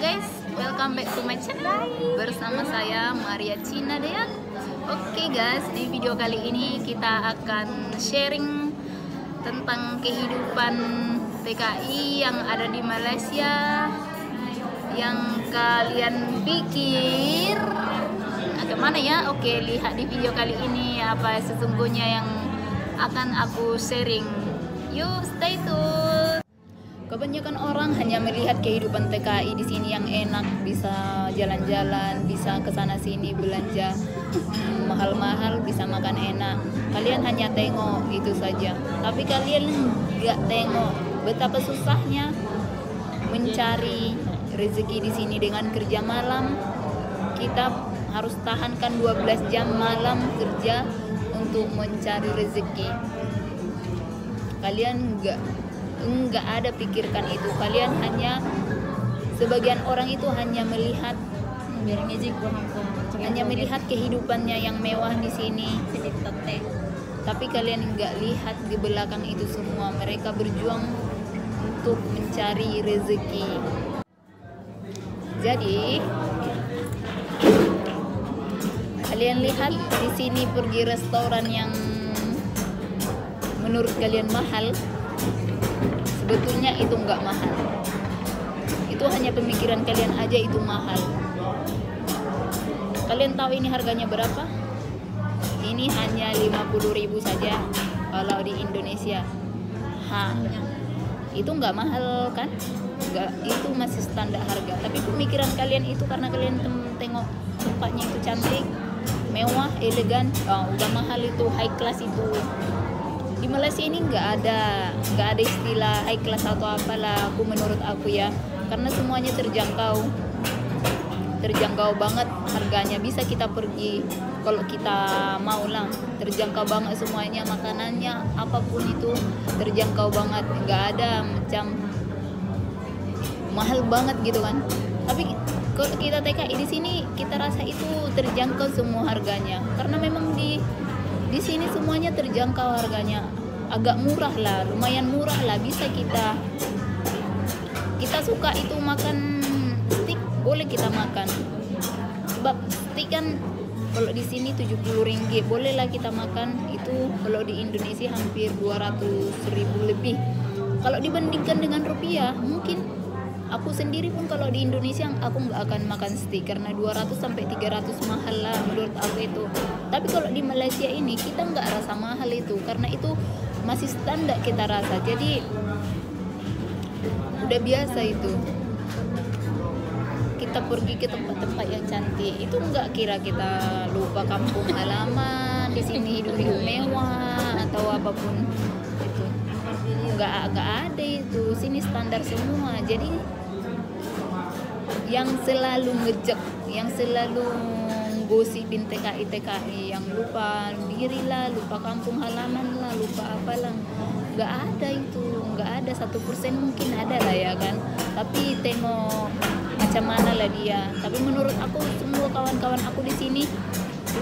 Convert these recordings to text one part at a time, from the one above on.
guys, welcome back to my channel. Bersama saya Maria Cina Dea. Oke guys, di video kali ini kita akan sharing tentang kehidupan TKI yang ada di Malaysia, yang kalian pikir agak mana ya. Oke, lihat di video kali ini apa sesungguhnya yang akan aku sharing. Yuk, stay tune. Kebanyakan orang hanya melihat kehidupan TKI di sini yang enak, bisa jalan-jalan, bisa ke sana sini belanja mahal-mahal, bisa makan enak. Kalian hanya tengok itu saja, tapi kalian nggak tengok betapa susahnya mencari rezeki di sini dengan kerja malam. Kita harus tahankan 12 jam malam kerja untuk mencari rezeki. Kalian enggak ada pikirkan itu. Kalian hanya, sebagian orang itu hanya melihat kehidupannya yang mewah di sini, tapi kalian enggak lihat di belakang itu semua mereka berjuang untuk mencari rezeki. Jadi kalian lihat di sini pergi restoran yang menurut kalian mahal, sebetulnya itu enggak mahal. Itu hanya pemikiran kalian aja itu mahal. Kalian tahu ini harganya berapa? Ini hanya 50.000 saja kalau di Indonesia. Itu enggak mahal kan? Enggak, itu masih standar harga. Tapi pemikiran kalian itu karena kalian tengok tempatnya itu cantik, mewah, elegan, udah mahal itu, high class itu. Di Malaysia ini nggak ada istilah high class atau apalah, menurut aku ya, karena semuanya terjangkau banget harganya. Bisa kita pergi kalau kita mau lah, terjangkau banget semuanya, makanannya apapun itu terjangkau banget, nggak ada macam mahal banget gitu kan. Tapi kalau kita TKI di sini kita rasa itu terjangkau semua harganya, karena memang di sini semuanya terjangkau harganya, agak murah lah, lumayan murah lah. Bisa kita suka itu makan steak, boleh kita makan. Sebab steak kan kalau di sini 70 ringgit, boleh lah kita makan. Itu kalau di Indonesia hampir 200.000 lebih. Kalau dibandingkan dengan rupiah, mungkin aku sendiri pun kalau di Indonesia aku nggak akan makan steak karena 200 sampai 300 mahal lah menurut aku itu. Tapi kalau di Malaysia ini kita nggak rasa mahal itu, karena itu masih standar kita rasa. Jadi udah biasa itu. Kita pergi ke tempat-tempat yang cantik itu nggak kira kita lupa kampung halaman, di sini hidup mewah atau apapun itu. Nggak ada itu. Sini standar semua. Jadi yang selalu ngejek, yang selalu gosipin TKI yang lupa diri lah, lupa kampung halaman lah, lupa apalah, nggak ada itu. Nggak ada 1% mungkin ada lah ya kan, tapi tengok macam mana lah dia. Tapi menurut aku semua kawan-kawan aku di sini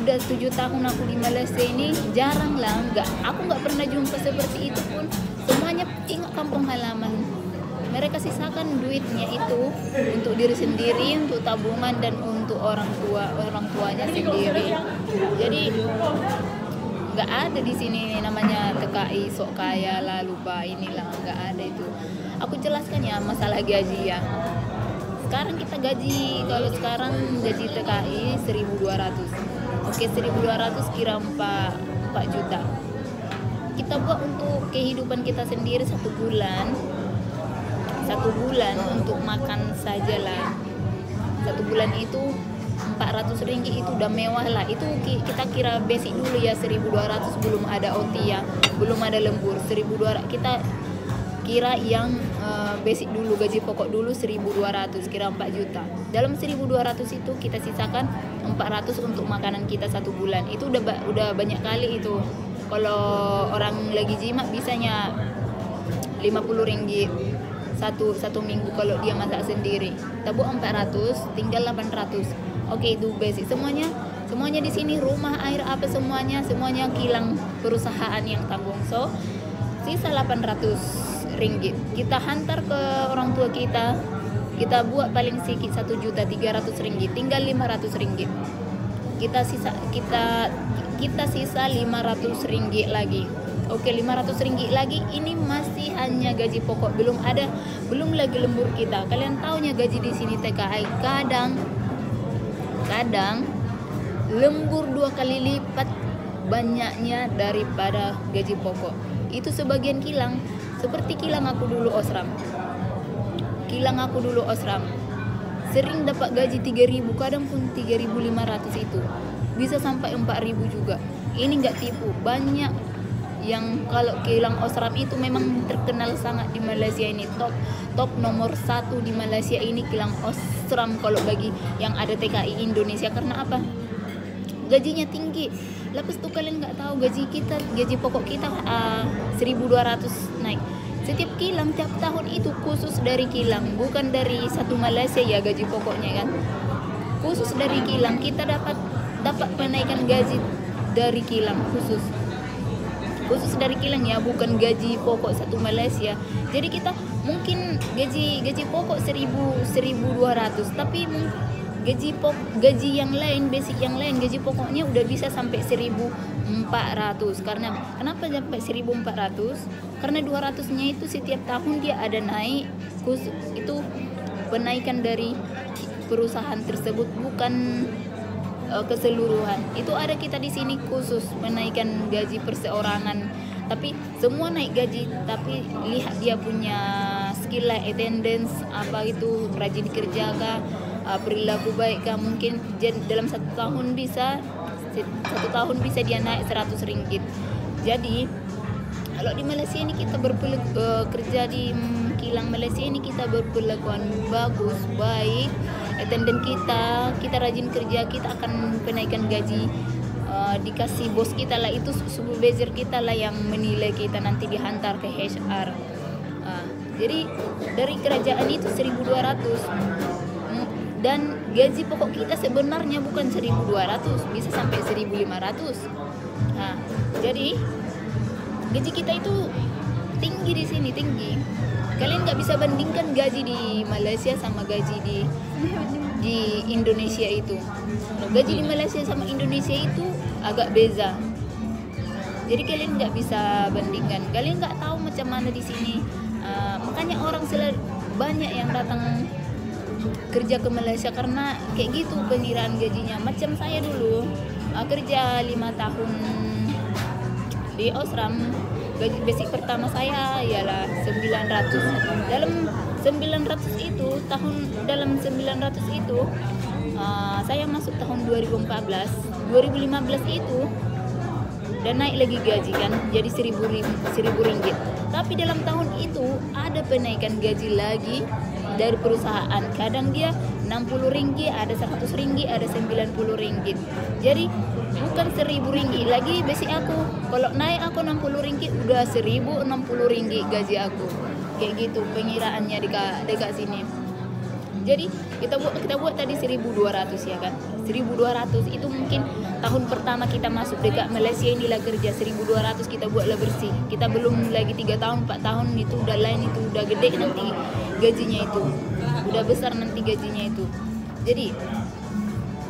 udah 7 tahun aku di Malaysia ini, jarang lah, aku nggak pernah jumpa seperti itu pun. Semuanya ingat kampung halaman. Mereka sisakan duitnya itu untuk diri sendiri, untuk tabungan, dan untuk orang tuanya sendiri. Jadi nggak ada di sini namanya TKI sok kaya lah, lupa inilah, nggak ada itu. Aku jelaskan ya masalah gaji ya. Sekarang kita gaji, kalau sekarang gaji TKI 1.200. Oke, 1.200 kira 4 juta. Kita buat untuk kehidupan kita sendiri satu bulan untuk makan sajalah. Satu bulan itu 400 ringgit itu udah mewah lah. Itu kita kira basic dulu ya, 1.200, belum ada OT ya, belum ada lembur. 1.200 kita kira yang basic dulu, gaji pokok dulu 1.200, kira 4 juta. Dalam 1.200 itu kita sisakan 400 untuk makanan kita satu bulan. Itu udah banyak kali itu. Kalau orang lagi jimat bisanya 50 ringgit satu minggu kalau dia masak sendiri. Tabuk 400, tinggal 800. Oke, itu basic. Semuanya di sini, rumah, air, apa semuanya kilang perusahaan yang tanggung. So, sisa 800 ringgit kita hantar ke orang tua kita kita buat paling sedikit 1.300.000 ringgit, tinggal 500 ringgit. Kita sisa 500 ringgit lagi. Oke, 500 ringgit lagi, ini masih hanya gaji pokok, belum lagi lembur kita. Kalian taunya gaji di sini TKI kadang lembur 2 kali lipat banyaknya daripada gaji pokok. Itu sebagian kilang, seperti kilang aku dulu Osram. Sering dapat gaji 3.000, kadang pun 3.500 itu. Bisa sampai 4.000 juga. Ini nggak tipu, banyak yang kalau kilang Osram itu memang terkenal sangat di Malaysia ini, top nomor 1 di Malaysia ini kilang Osram kalau bagi yang ada TKI Indonesia. Karena apa? Gajinya tinggi. Lepas itu kalian nggak tahu gaji pokok kita 1.200 naik. Setiap kilang tiap tahun itu khusus dari kilang, bukan dari satu Malaysia ya gaji pokoknya kan. Khusus dari kilang kita dapat kenaikan gaji dari kilang khusus dari kilang ya, bukan gaji pokok satu Malaysia. Jadi kita mungkin gaji pokok 1.200, tapi gaji yang lain, basic yang lain, gaji pokoknya udah bisa sampai 1.400. Kenapa sampai 1.400? Karena 200-nya itu setiap tahun dia ada naik, itu penaikan dari perusahaan tersebut, bukan keseluruhan. Itu ada kita di sini khusus menaikkan gaji perseorangan. Tapi semua naik gaji, tapi lihat dia punya skill lah, attendance, apa itu, rajin kerja kah, perilaku baik kah. Mungkin dalam satu tahun bisa dia naik 100 ringgit. Jadi kalau di Malaysia ini kita kerja di kilang Malaysia ini kita berpelakuan bagus, baik, attendant kita rajin kerja, kita akan penaikan gaji, dikasih bos kita lah, itu supervisor kita lah yang menilai kita, nanti dihantar ke HR. Jadi dari kerajaan itu 1.200, dan gaji pokok kita sebenarnya bukan 1.200, bisa sampai 1.500. Jadi gaji kita itu tinggi di sini, tinggi. Kalian nggak bisa bandingkan gaji di Malaysia sama gaji di Indonesia itu. Gaji di Malaysia sama Indonesia itu agak beza. Jadi kalian nggak bisa bandingkan. Kalian nggak tahu macam mana di sini. Makanya orang banyak yang datang kerja ke Malaysia karena kayak gitu pengiraan gajinya. Macam saya dulu kerja 5 tahun di Osram, gaji basic pertama saya ialah 900. Dalam 900 itu saya masuk tahun 2014, 2015 itu dan naik lagi gaji kan, jadi 1.000 ringgit. Tapi dalam tahun itu ada penaikan gaji lagi dari perusahaan. Kadang dia 60 ringgit, ada 100 ringgit, ada 90 ringgit. Jadi bukan 1.000 ringgit lagi basic aku. Kalau naik aku 60 ringgit, udah 1.060 ringgit gaji aku. Kayak gitu pengiraannya dekat sini. Jadi kita buat tadi 1.200 ya kan. 1.200 itu mungkin tahun pertama kita masuk dekat Malaysia inilah kerja 1.200 kita buatlah bersih. Kita belum lagi 3 tahun, 4 tahun itu udah lain, itu udah gede nanti gajinya itu. Udah besar nanti gajinya itu. Jadi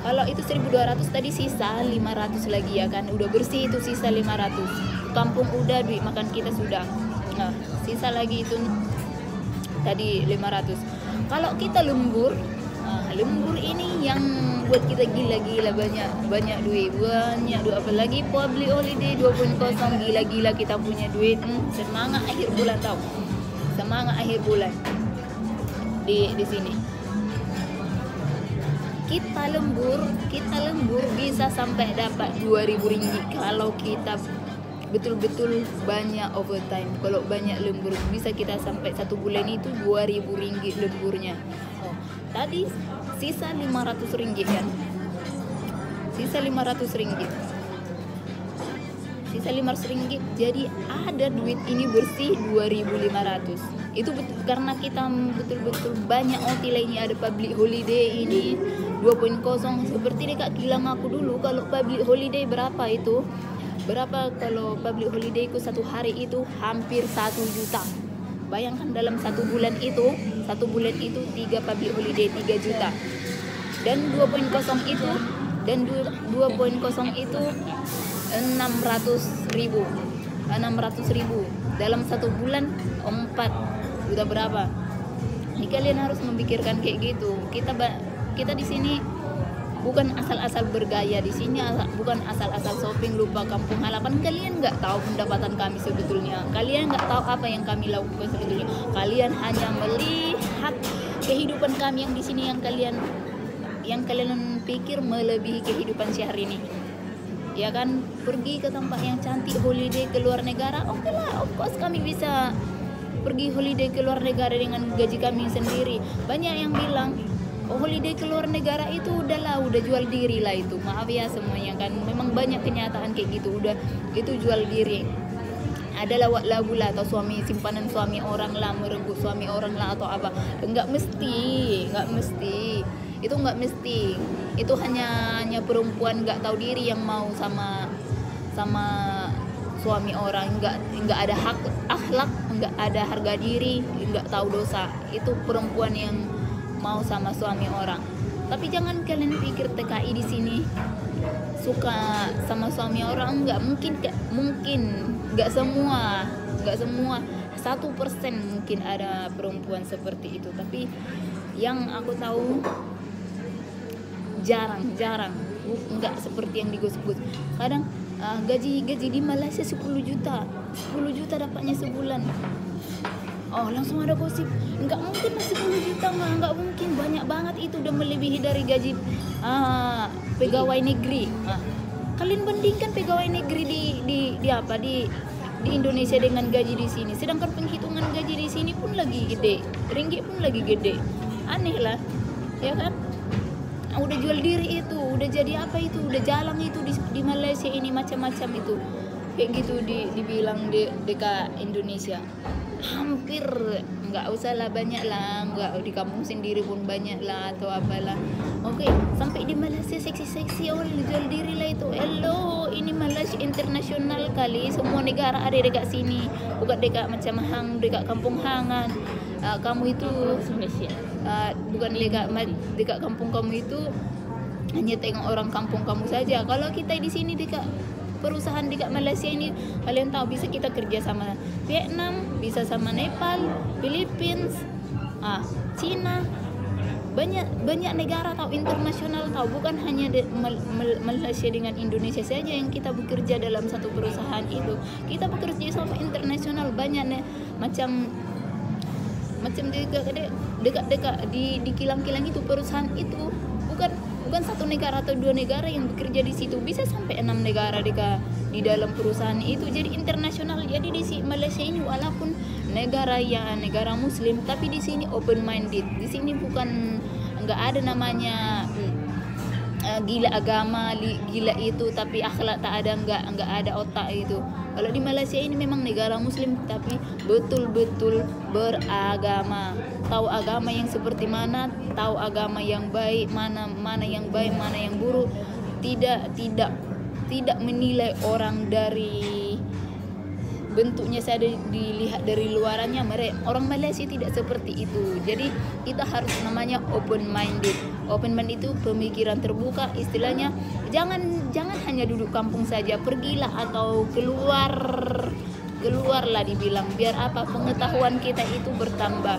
kalau itu 1.200 tadi sisa 500 lagi ya kan. Udah bersih itu sisa 500. Kampung udah, duit makan kita sudah. Nah, sisa lagi itu tadi 500. Kalau kita lembur ini yang buat kita gila-gila, banyak duit, apalagi public holiday 2.0, gila-gila kita punya duit. Semangat akhir bulan tau. Semangat akhir bulan di sini. Kita lembur bisa sampai dapat 2.000 ringgit kalau kita betul-betul banyak overtime. Kalau banyak lembur bisa kita sampai 1 bulan itu 2.000 ringgit lemburnya. Tadi sisa 500 ringgit kan. Sisa 500 ringgit. Jadi ada duit ini bersih 2.500. Itu betul karena kita betul-betul banyak OT lainnya, ada public holiday ini 2.0 seperti dekat kilang aku dulu. Kalau public holiday berapa kalau public holiday ku satu hari itu hampir 1 juta. Bayangkan dalam 1 bulan itu satu bulan itu 3 public holiday 3 juta. Dan 2.0 itu 600.000 dalam satu bulan 4 juta berapa. Ini kalian harus memikirkan kayak gitu. Kita di sini bukan asal-asal bergaya di sini, bukan asal-asal shopping lupa kampung halaman. Kalian nggak tahu pendapatan kami sebetulnya, kalian nggak tahu apa yang kami lakukan sebetulnya. Kalian hanya melihat kehidupan kami yang di sini, yang kalian pikir melebihi kehidupan Syahrini, ya kan? Pergi ke tempat yang cantik, holiday ke luar negara, oke lah, of course kami bisa pergi holiday ke luar negara dengan gaji kami sendiri. Banyak yang bilang holiday ke luar negara itu udah jual diri lah itu. Maaf ya semuanya kan, memang banyak kenyataan kayak gitu, itu jual diri. Ada lagu lah, atau simpanan suami orang lah, merenggut suami orang lah, atau apa. Enggak mesti. Itu enggak mesti. Itu hanya perempuan enggak tahu diri yang mau sama suami orang, enggak ada akhlak, enggak ada harga diri, enggak tahu dosa. Itu perempuan yang mau sama suami orang. Tapi jangan kalian pikir TKI di sini suka sama suami orang. Enggak mungkin enggak semua 1% mungkin ada perempuan seperti itu, tapi yang aku tahu jarang, enggak seperti yang digosip-gosip. Kadang gaji di Malaysia 10 juta dapatnya sebulan. Oh, langsung ada gosip, enggak mungkin 10 juta, enggak mungkin, banyak banget, itu udah melebihi dari gaji pegawai negeri. Kalian bandingkan pegawai negeri di Indonesia dengan gaji di sini, sedangkan penghitungan gaji di sini pun lagi gede, ringgit pun lagi gede. Aneh lah, ya kan? Udah jual diri itu, udah jadi apa itu, udah jalan itu di Malaysia ini, macam-macam itu. Kayak gitu dibilang dekat Indonesia. Hampir, nggak usah lah, banyak lah, nggak di kampung sendiri pun banyak lah, atau apalah. Oke, sampai di Malaysia seksi-seksi orang jual diri lah itu. Hello, ini Malaysia internasional kali, semua negara ada dekat sini, bukan dekat macam dekat kampung hangan. Kamu itu bukan dekat kampung kamu itu hanya tengok orang kampung kamu saja. Kalau kita di sini dekat perusahaan dekat Malaysia ini, kalian tahu bisa kita kerja sama Vietnam, bisa sama Nepal, Philippines, Cina, banyak negara tahu, internasional tahu, bukan hanya Malaysia dengan Indonesia saja yang kita bekerja dalam satu perusahaan itu. Kita bekerja sama internasional, banyak macam dekat di kilang-kilang itu, perusahaan itu bukan satu negara atau 2 negara yang bekerja di situ, bisa sampai 6 negara di dalam perusahaan itu. Jadi internasional. Jadi di Malaysia ini walaupun negara Muslim, tapi di sini open minded. Di sini nggak ada namanya gila agama, gila itu, tapi akhlak tak ada, nggak ada otak itu. Kalau di Malaysia ini memang negara Muslim, tapi betul-betul beragama, tahu agama yang seperti mana, tahu agama yang baik mana yang baik, mana yang buruk, tidak menilai orang dari bentuknya saja, dilihat dari luarannya. Orang Malaysia tidak seperti itu. Jadi kita harus namanya open minded. Open mind itu pemikiran terbuka, istilahnya. Jangan hanya duduk kampung saja, pergilah atau keluarlah dibilang, biar apa, pengetahuan kita itu bertambah,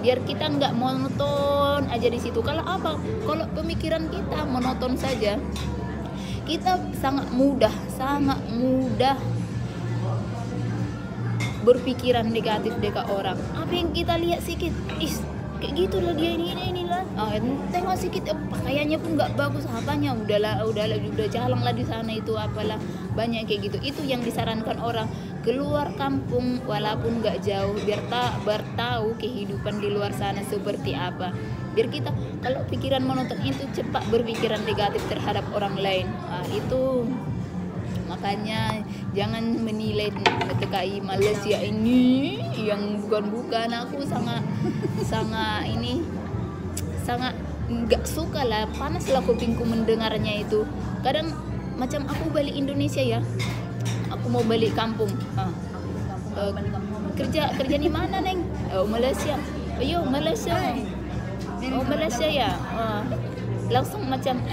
biar kita nggak monoton aja di situ. Kalau pemikiran kita monoton saja, kita sangat mudah berpikiran negatif dekat orang. Apa yang kita lihat sedikit, kayak gitulah dia, inilah. Tengok sedikit, pakaiannya pun nggak bagus, apanya, udah jalan lah di sana itu, apalah, banyak kayak gitu. Itu yang disarankan orang, keluar kampung walaupun nggak jauh, biar tahu kehidupan di luar sana seperti apa. Biar kita, kalau pikiran monoton itu cepat berpikiran negatif terhadap orang lain. Itu makanya jangan menilai TKI Malaysia ini yang bukan. Aku sangat nggak suka lah, panas lah kupingku mendengarnya itu. Kadang macam aku balik Indonesia ya, aku mau balik kampung. Kerja di mana, Neng? Malaysia. Ayo Malaysia. Oh Malaysia ya. Langsung macam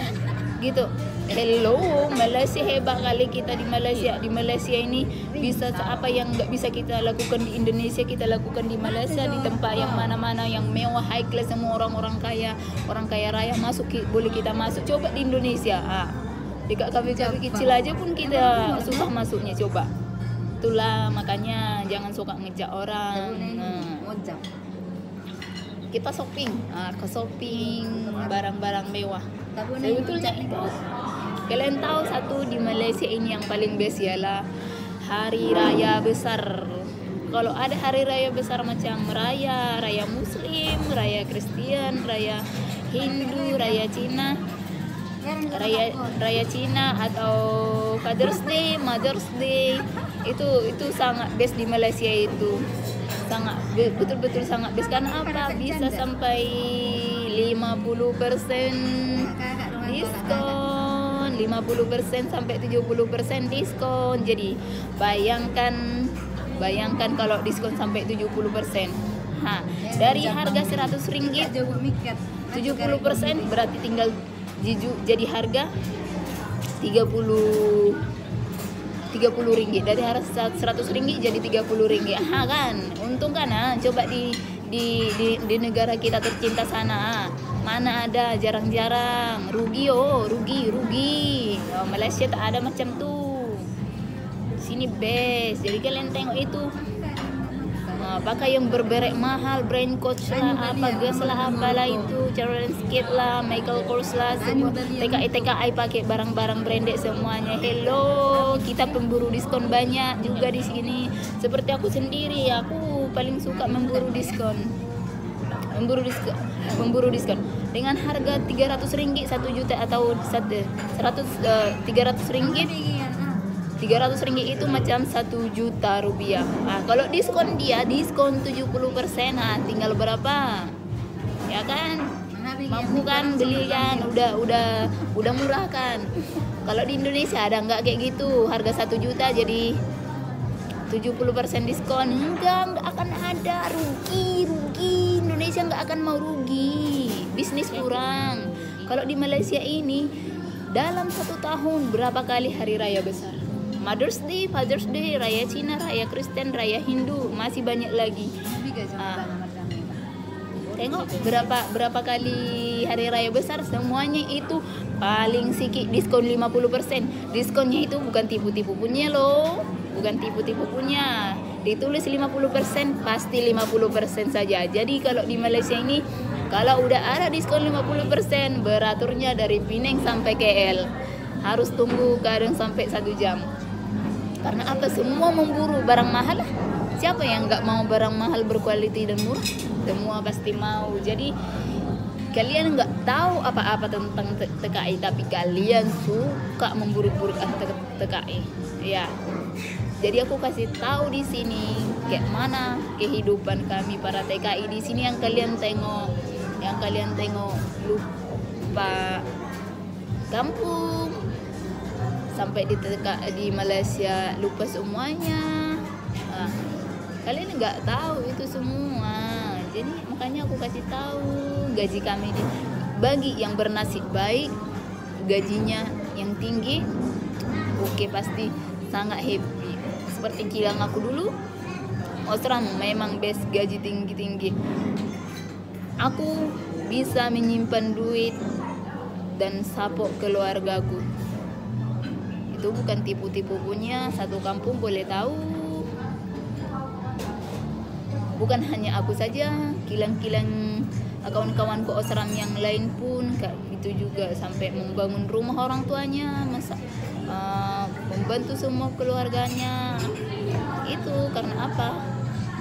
gitu. Hello, Malaysia hebat kali kita di Malaysia. Di Malaysia ini bisa apa yang nggak bisa kita lakukan di Indonesia kita lakukan di Malaysia, di tempat yang mana-mana yang mewah high class, semua orang kaya raya masuk boleh kita masuk. Coba di Indonesia, di kafe-kafe kecil aja pun kita susah masuknya. Coba. Itulah makanya jangan suka ngejak orang. Kita shopping, ke shopping barang-barang mewah. Sebetulnya itu. Kalian tahu satu di Malaysia ini yang paling best ialah hari raya besar. Kalau ada hari raya besar macam raya Muslim, raya Kristen, raya Hindu, raya Cina, raya Cina atau Father's Day, Mother's Day, itu sangat best di Malaysia itu. Sangat betul-betul sangat best karena apa? Bisa sampai 50% diskon, 50% sampai 70% diskon. Jadi bayangkan kalau diskon sampai 70%. Dari harga Rp100 70% berarti tinggal jadi harga Rp30. Dari harga Rp100 jadi Rp30. Kan? Untung kan? Coba di negara kita tercinta sana. Mana ada, jarang-jarang. Rugi. Malaysia tak ada macam tu. Sini best. Jadi kalian tengok itu. Pakai yang berberek mahal, brand Coach lah, gas lah, apalah itu, Charles Skate lah, Michael Kors lah, semua TKI pakai barang-barang branded semuanya. Hello, kita pemburu diskon banyak juga di sini. Seperti aku sendiri, aku paling suka memburu diskon. Dengan harga Rp300 1 juta atau Rp300 itu macam Rp1 juta. Kalau diskon 70%, tinggal berapa? Ya kan? Mampu kan beli kan? Udah murah kan? Kalau di Indonesia ada nggak kayak gitu? Harga 1 juta jadi 70% diskon? Enggak akan ada. Rugi. Indonesia nggak akan mau rugi. Bisnis kurang. Kalau di Malaysia ini dalam 1 tahun berapa kali hari raya besar? Mother's Day, Father's Day, raya Cina, raya Kristen, raya Hindu, masih banyak lagi. Tengok berapa kali hari raya besar, semuanya itu paling sedikit diskon 50%. Diskonnya itu bukan tipu-tipu punya loh. Ditulis 50%, pasti 50% saja. Jadi kalau di Malaysia ini kalau udah ada diskon 50%, beraturnya dari Penang sampai KL. Harus tunggu kadang sampai 1 jam. Karena apa? Semua memburu barang mahal lah. Siapa yang nggak mau barang mahal berkualitas dan murah? Semua pasti mau. Jadi kalian nggak tahu apa-apa tentang TKI, tapi kalian suka memburu-buru TKI. Ya. Jadi aku kasih tahu di sini kayak mana kehidupan kami para TKI di sini yang kalian tengok. Lupa kampung. Sampai di Malaysia lupa semuanya. Kalian nggak tahu itu semua. Jadi makanya aku kasih tahu gaji kami bagi yang bernasib baik, gajinya yang tinggi, oke, pasti sangat happy. Seperti kilang aku dulu, Osram memang best, gaji tinggi. Aku bisa menyimpan duit dan support keluargaku. Itu bukan tipu-tipu punya, satu kampung boleh tahu. Bukan hanya aku saja, kilang-kilang kawan-kawanku Osram yang lain pun itu juga sampai membangun rumah orang tuanya, membantu semua keluarganya. Itu karena apa?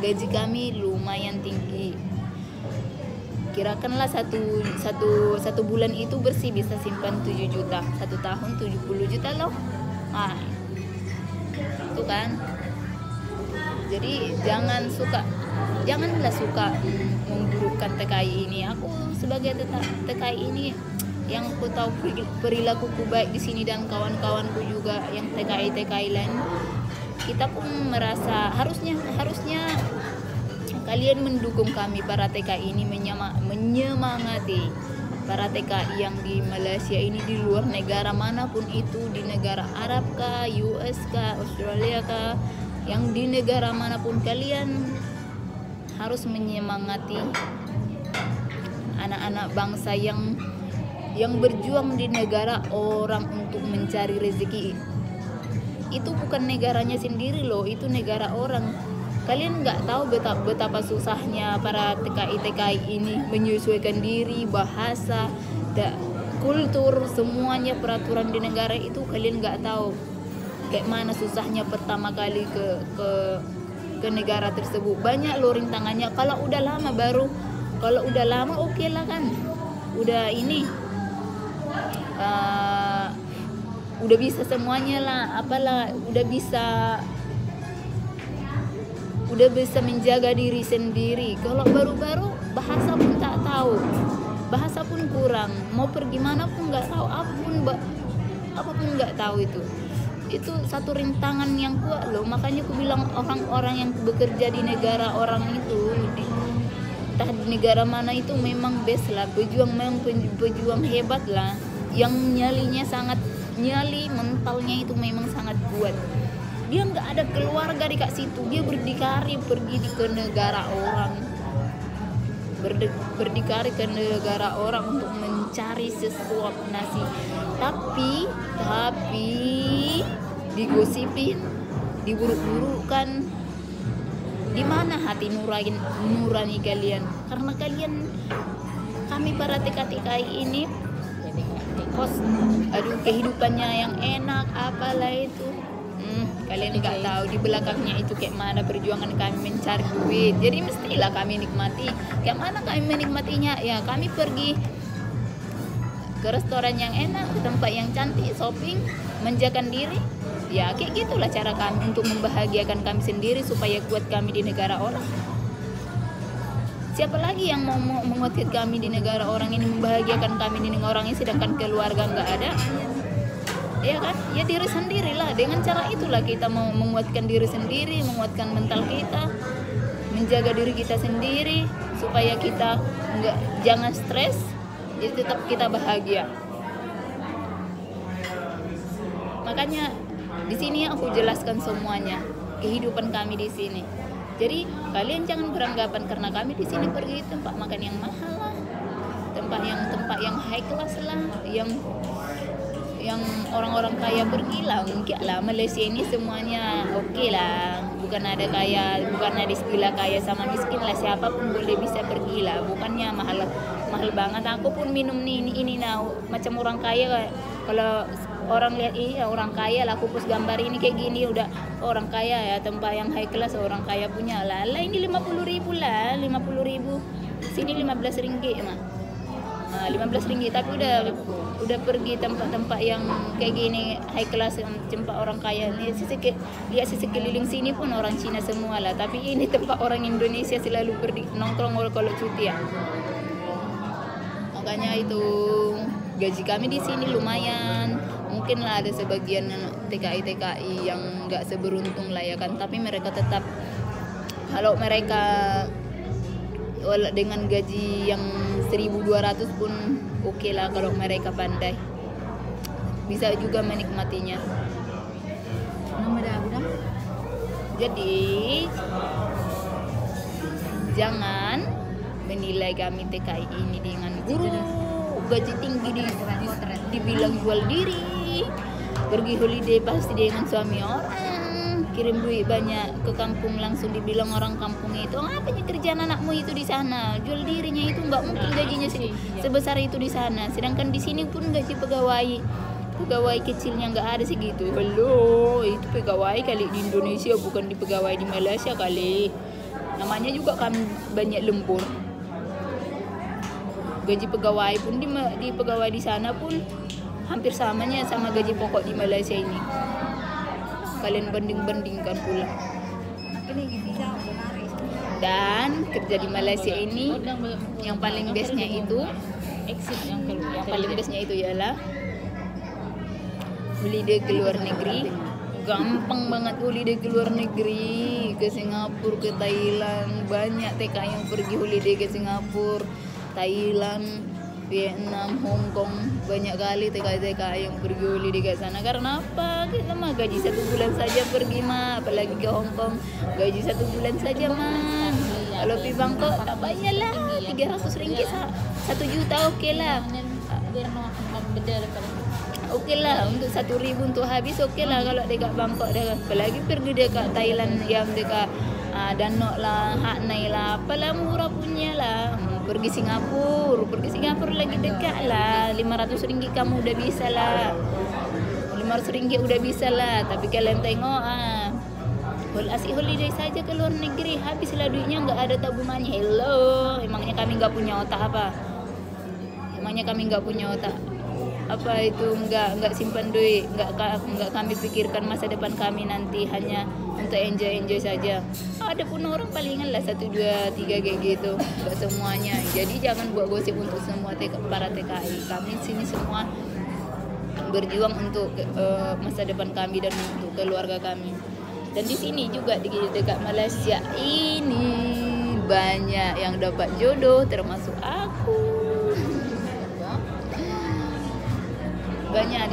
Gaji kami lumayan tinggi. Kirakanlah satu bulan itu bersih bisa simpan 7 juta, 1 tahun 70 juta loh. Itu kan. Jadi janganlah suka memburukkan TKI ini. Aku sebagai TKI ini yang aku tahu perilakuku baik di sini dan kawan-kawanku juga yang TKI lain, kita pun merasa harusnya kalian mendukung kami para TKI ini, menyemangati para TKI yang di Malaysia ini, di luar negara manapun itu, di negara Arab kah, US kah, Australia kah, yang di negara manapun, kalian harus menyemangati anak-anak bangsa yang berjuang di negara orang untuk mencari rezeki. Itu bukan negaranya sendiri loh, itu negara orang. Kalian nggak tahu betapa susahnya para TKI ini menyesuaikan diri, bahasa, kultur, semuanya peraturan di negara itu. Kalian nggak tahu kayak mana susahnya pertama kali ke negara tersebut. Banyak loh rintangannya. Kalau udah lama oke lah kan, udah ini udah bisa semuanya lah, apalah, udah bisa menjaga diri sendiri. Kalau baru-baru bahasa pun tak tahu, bahasa pun kurang, mau pergi mana pun nggak tahu, apapun nggak tahu. Itu satu rintangan yang kuat loh. Makanya aku bilang orang-orang yang bekerja di negara orang itu, entah di negara mana itu, memang best lah, pejuang hebat lah, yang nyali mentalnya itu memang sangat kuat. Dia nggak ada keluarga di situ, dia berdikari pergi ke negara orang, berdikari ke negara orang untuk mencari sesuap nasi, tapi digosipin, diburuk-burukan. Di mana hati nurani kalian? Karena kami para TKI ini kehidupannya yang enak, apalah itu. Kalian nggak tahu di belakangnya itu kayak mana perjuangan kami mencari duit. Jadi mestilah kami nikmati. Kayak mana kami menikmatinya? Ya kami pergi ke restoran yang enak, ke tempat yang cantik, shopping, menjaga diri. Ya kayak gitulah cara kami untuk membahagiakan kami sendiri supaya kuat kami di negara orang. Siapa lagi yang mau menguatkan kami di negara orang ini, membahagiakan kami di negara orang ini, sedangkan keluarga nggak ada? Ya kan? Ya diri sendirilah. Dengan cara itulah kita mau menguatkan diri sendiri, menguatkan mental kita, menjaga diri kita sendiri supaya kita jangan stres, jadi tetap kita bahagia. Makanya di sini aku jelaskan semuanya kehidupan kami di sini. Jadi kalian jangan beranggapan karena kami di sini pergi tempat makan yang mahal lah, tempat yang high class lah, yang orang-orang kaya pergi lah. Enggak lah, Malaysia ini semuanya oke lah. Bukan ada istilah kaya sama miskin lah, siapapun boleh bisa pergi lah. Bukannya mahal banget. Aku pun minum ini nah macam orang kaya. Kalau orang lihat orang kaya lah, aku post gambar ini kayak gini, udah orang kaya ya, tempat yang high class orang kaya punya lah. Ini 50.000 lah, 50.000. Sini 15 ringgit mah. 15 ringgit, tapi udah pergi tempat-tempat yang kayak gini high class, tempat orang kaya. Lihat sisi keliling sini pun orang Cina semua lah, tapi ini tempat orang Indonesia selalu pergi nongkrong kalau cuti ya. Makanya itu gaji kami di sini lumayan. Mungkin lah ada sebagian TKI yang nggak seberuntung lah ya kan, tapi mereka tetap, kalau mereka dengan gaji yang 1.200 pun oke lah, kalau mereka pandai bisa juga menikmatinya. Jadi jangan menilai kami TKI ini dengan gaji tinggi dibilang jual diri, pergi holiday pasti dengan suami orang, kirim duit banyak ke kampung, langsung dibilang orang kampung itu, apanya kerjaan anakmu itu di sana, jual dirinya itu nggak mungkin gajinya sebesar itu di sana. Sedangkan di sini pun gaji pegawai kecilnya nggak ada segitu. Halo, itu pegawai kali di Indonesia, bukan di pegawai di Malaysia kali. Namanya juga kan banyak lembur. Gaji pegawai pun di pegawai di sana pun hampir samanya sama gaji pokok di Malaysia ini. Kalian bandingkan pula. Dan kerja di Malaysia ini yang paling bestnya itu, ialah holiday ke luar negeri gampang banget holiday ke luar negeri, ke Singapura, ke Thailand. Banyak TKI yang pergi holiday ke Singapura, Thailand, Vietnam, Hong Kong. Banyak kali TKI yang pergi holiday ke sana. Karena apa? Kita mah gaji 1 bulan saja pergi mah, apalagi ke Hong Kong gaji 1 bulan saja mah. Kalau pergi Bangkok tak payahlah, 300 ringgit 1 juta oke lah. Oke lah, untuk 1.000 untuk habis oke lah kalau dekat Bangkok dah. Apalagi pergi dekat Thailand yang dekat Danok lah, Hat Nai lah, apalah murah punya lah. Pergi Singapura lagi dekat lah, 500 ringgit kamu udah bisa lah. 500 ringgit udah bisa lah. Tapi kalian tengok asik holiday saja ke luar negeri, habislah duitnya, nggak ada tabungannya. Hello, emangnya kami nggak punya otak apa? Apa itu nggak simpan duit, nggak kami pikirkan masa depan kami nanti, hanya untuk enjoy saja. Ada pun orang palingan lah 1, 2, 3 kayak gitu, nggak semuanya. Jadi jangan buat gosip untuk semua para TKI. Kami sini semua berjuang untuk masa depan kami dan untuk keluarga kami. Dan di sini juga di dekat Malaysia ini banyak yang dapat jodoh, termasuk aku. Banyak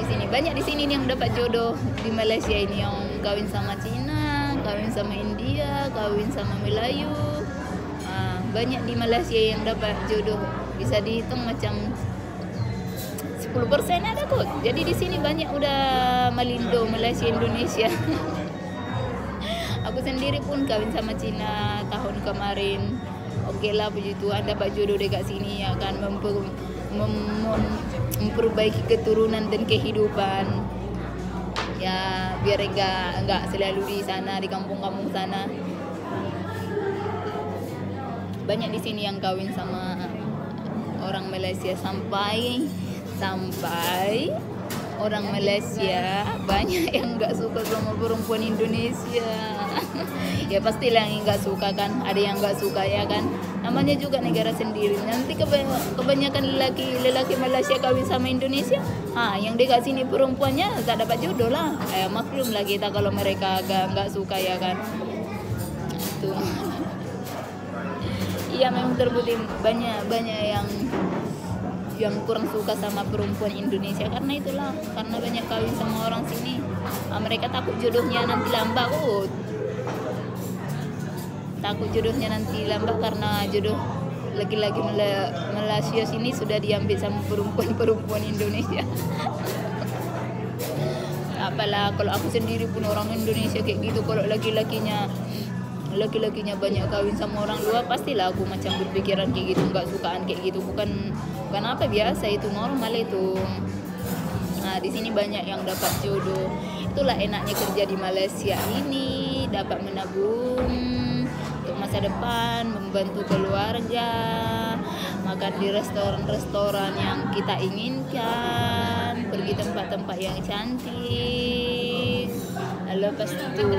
di sini yang dapat jodoh di Malaysia ini, yang kawin sama Cina, kawin sama India, kawin sama Melayu. Banyak di Malaysia yang dapat jodoh, bisa dihitung macam 10% ada kok. Jadi di sini banyak udah melindo Malaysia Indonesia. Aku sendiri pun kawin sama Cina tahun kemarin. Oke lah, puji Tuhan dapat jodoh dekat sini, ya kan, memperbaiki keturunan dan kehidupan. Ya biar enggak selalu di sana, di kampung-kampung sana. Banyak di sini yang kawin sama orang Malaysia, sampai orang Malaysia banyak yang nggak suka sama perempuan Indonesia. Ya pastilah yang nggak suka kan, ada yang nggak suka ya kan, namanya juga negara sendiri. Nanti kebanyakan lelaki Malaysia kawin sama Indonesia, yang dekat sini perempuannya tak dapat jodoh lah. Maklum lah kita kalau mereka nggak suka ya kan. Itu iya, memang terbukti banyak yang kurang suka sama perempuan Indonesia karena itulah, karena banyak kawin sama orang sini. Mereka takut jodohnya nanti lambat karena jodoh laki-laki Malaysia sini sudah diambil sama perempuan Indonesia. Apalah kalau aku sendiri pun orang Indonesia kayak gitu, kalau laki-lakinya banyak kawin sama orang luar, pastilah aku macam berpikiran kayak gitu, nggak sukaan kayak gitu. Bukan apa, biasa, itu normal itu. Di sini banyak yang dapat jodoh. Itulah enaknya kerja di Malaysia ini, dapat menabung untuk masa depan, membantu keluarga, makan di restoran yang kita inginkan, pergi tempat-tempat yang cantik. Lepas itu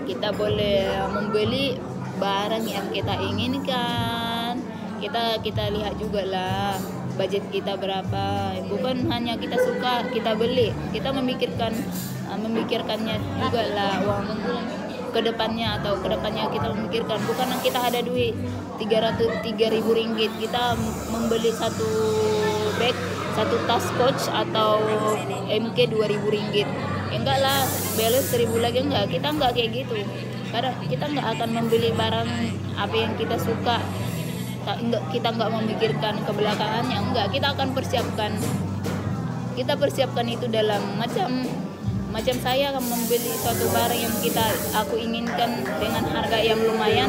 kita boleh membeli barang yang kita inginkan. Kita lihat juga lah budget kita berapa. Bukan hanya kita suka kita beli, kita memikirkannya juga lah uang kedepannya kita memikirkan. Bukan kita ada duit 3.000 ringgit kita membeli satu bag, satu tas Coach atau MK 2.000 ringgit. Enggak lah, balance 1.000 lagi, enggak. Kita enggak kayak gitu. Karena kita enggak akan membeli barang apa yang kita suka. Kita enggak memikirkan kebelakangannya, enggak. Kita akan persiapkan. Kita persiapkan itu dalam macam saya akan membeli suatu barang yang aku inginkan dengan harga yang lumayan.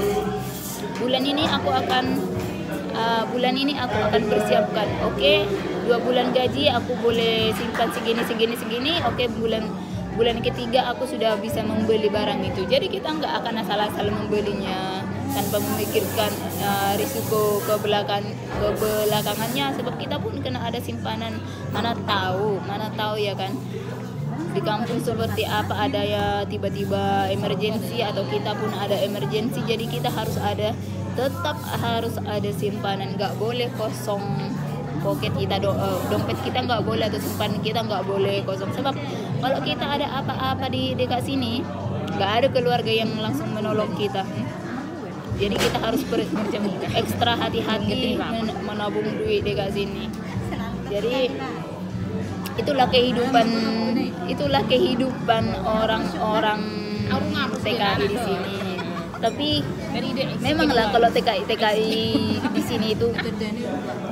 Bulan ini aku akan persiapkan. Oke, 2 bulan gaji aku boleh simpan segini. Oke, bulan ketiga aku sudah bisa membeli barang itu. Jadi kita nggak akan asal-asal membelinya tanpa memikirkan risiko kebelakangannya, sebab kita pun kena ada simpanan. Mana tahu ya kan, di kampung seperti apa, ada ya tiba-tiba emergensi atau kita pun ada emergensi. Jadi kita tetap harus ada simpanan, nggak boleh kosong poket kita, dompet kita nggak boleh, atau simpanan kita nggak boleh kosong, sebab Kalau kita ada apa-apa di dekat sini, nggak ada keluarga yang langsung menolong kita. Jadi kita harus ekstra hati-hati menabung duit dekat sini. Jadi itulah kehidupan orang-orang TKI di sini. Tapi memanglah kalau TKI di sini itu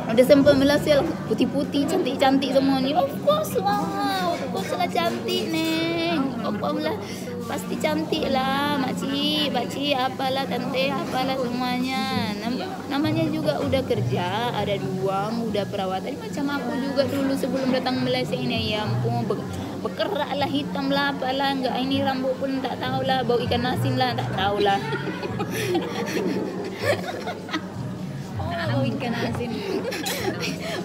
udah sampai melasil putih-putih, cantik-cantik semuanya. Of course lah cantik neng. Of course lah pasti cantik lah, makcik, apalah tante, apalah semuanya. Namanya juga udah kerja, ada uang, udah perawatan. Macam aku juga dulu sebelum datang Malaysia ini, ya ampun, bekerak lah, hitam lah, apalah, enggak ini rambut pun tak tahu lah, bau ikan asin lah, tak tahu lah. Bau ikan asin.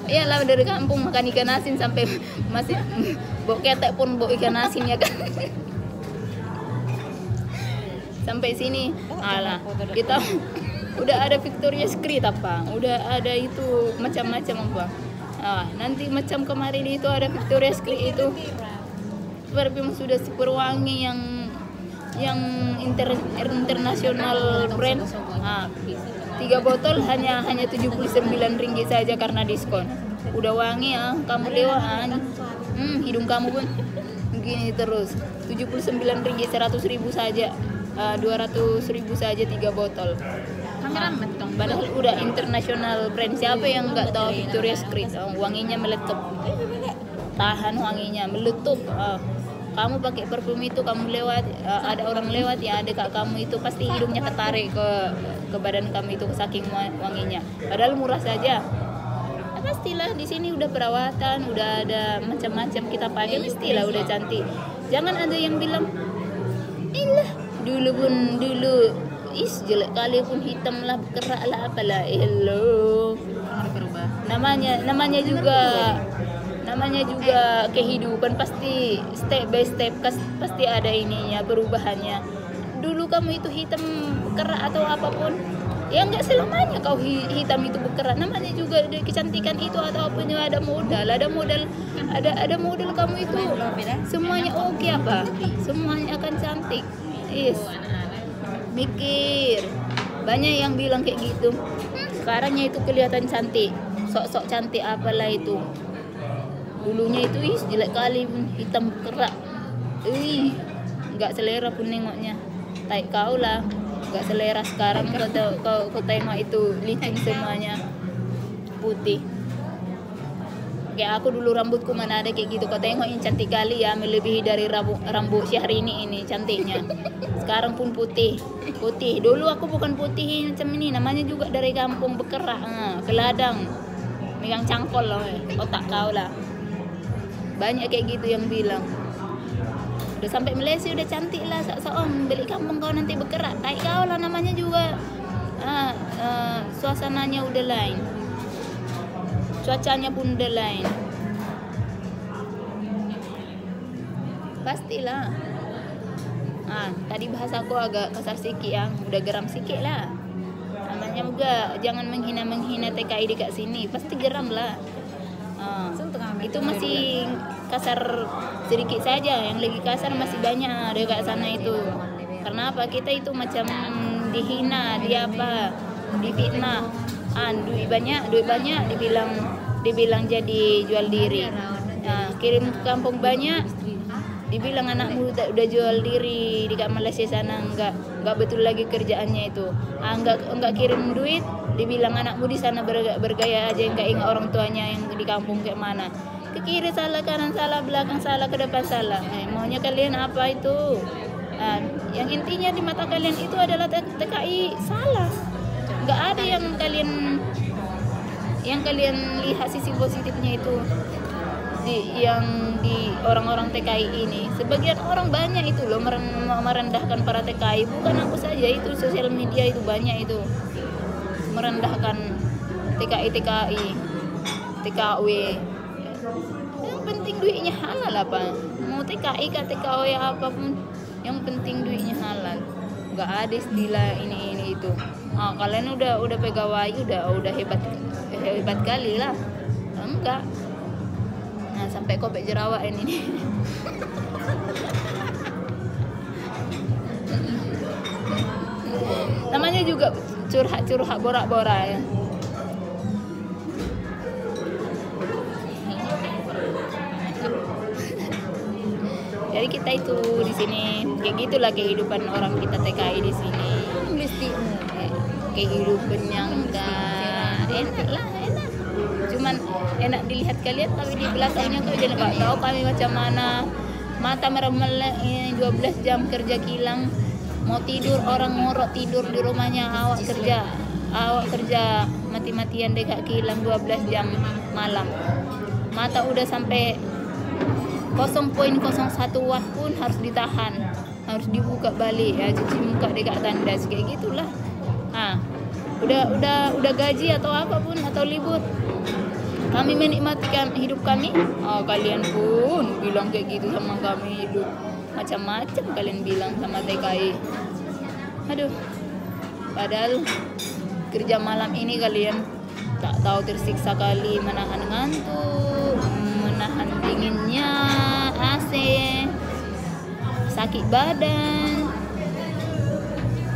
Iyalah dari kampung makan ikan asin sampai masih bau ketek pun bau ikan asin ya kan. Sampai sini, alah, kita udah ada Victoria's Secret apa, udah ada itu macam-macam apa. Nanti macam kemarin itu ada Victoria's Secret itu parfum sudah super wangi yang internasional brand. 3 botol hanya 79 ringgit saja karena diskon. Udah wangi ya, kamu lewat, hidung kamu pun begini terus. 79 ringgit, 100.000 saja. 200.000 saja 3 botol. Padahal udah internasional brand. Siapa yang nggak tahu Victoria's Secret? Wanginya meletup, tahan wanginya meletup. Kamu pakai parfum itu, kamu lewat, ada orang lewat ya, ada kak kamu itu pasti hidungnya tertarik ke badan kamu itu saking wanginya. Padahal murah saja. Pastilah di sini udah perawatan, udah ada macam-macam kita pakai, mestilah udah cantik. Jangan ada yang bilang, dulu jelek kali pun hitam lah, kerak lah, apalah. Hello, namanya juga kehidupan, pasti step by step pasti ada ininya, perubahannya. Dulu kamu itu hitam kerak atau apapun, ya nggak selamanya kau hitam itu berkerak. Namanya juga kecantikan itu atau apa, ada modal kamu itu semuanya oke apa, semuanya akan cantik. Mikir, banyak yang bilang kayak gitu. Sekarangnya itu kelihatan cantik, sok-sok cantik apalah itu. Dulunya itu jelek kali pun hitam kerak, nggak selera pun nengoknya. Tai kau lah, nggak selera. Sekarang kau tengok itu licin semuanya, putih. Kayak aku dulu rambutku mana ada kayak gitu. Kau tengok ini cantik kali ya, melebihi dari rambut Syahrini ini cantiknya. Sekarang pun putih. Dulu aku bukan putih macam ini, namanya juga dari kampung berkerak, ke ladang, megang cangkol loh, otak kau lah. Banyak kayak gitu yang bilang. Udah sampai Malaysia udah cantik lah, sok-sok beli kampung kau nanti berkerak. Tai kau lah, namanya juga suasananya udah lain, cuacanya pun udah lain. Pastilah. Tadi bahasaku agak kasar sikit ya, udah geram sikit lah. Namanya juga jangan menghina TKI dekat sini, pasti geram lah. Itu masih kasar sedikit saja, yang lagi kasar masih banyak dekat sana itu. Karena apa? Kita itu macam dihina, difitnah. Duit banyak dibilang jadi jual diri. Kirim ke kampung banyak, dibilang anakmu udah jual diri di Malaysia sana, enggak betul lagi kerjaannya itu. Enggak kirim duit, dibilang anakmu di sana bergaya aja, enggak ingat orang tuanya yang di kampung kayak mana. Ke kiri salah, kanan salah, belakang salah, ke depan salah. Maunya kalian apa itu? Yang intinya di mata kalian itu adalah TKI salah. Enggak ada yang kalian lihat sisi positifnya itu. Di orang-orang TKI ini, sebagian orang banyak itu loh merendahkan para TKI. Bukan aku saja, itu sosial media itu banyak itu merendahkan TKW. Yang penting duitnya halal apa, mau TKI kah TKW apapun, yang penting duitnya halal. Nggak ada istilah ini itu. Kalian udah pegawai, udah hebat kali lah. Enggak. Sampai kopek jerawat ini. Namanya juga curhat-curhat, borak-borak ya. Jadi kita itu di sini kayak gitulah kehidupan orang kita TKI di sini. Kehidupan yang enggak enak lah, enak. Cuman enak dilihat kalian, tapi di belakangnya kau jadi nggak tahu kami macam mana. Mata merah melek, 12 jam kerja kilang. Mau tidur orang ngorok tidur di rumahnya, awak kerja mati-matian dekat kilang 12 jam malam. Mata udah sampai 0,01 watt pun harus ditahan, harus dibuka balik ya, cuci muka dekat tandas kayak gitulah. Udah gaji atau apapun atau libur, kami menikmati hidup kami. Kalian pun bilang kayak gitu sama kami, hidup macam-macam kalian bilang sama TKI. Aduh, padahal kerja malam ini kalian tak tahu tersiksa kali, menahan ngantuk, menahan dinginnya AC, sakit badan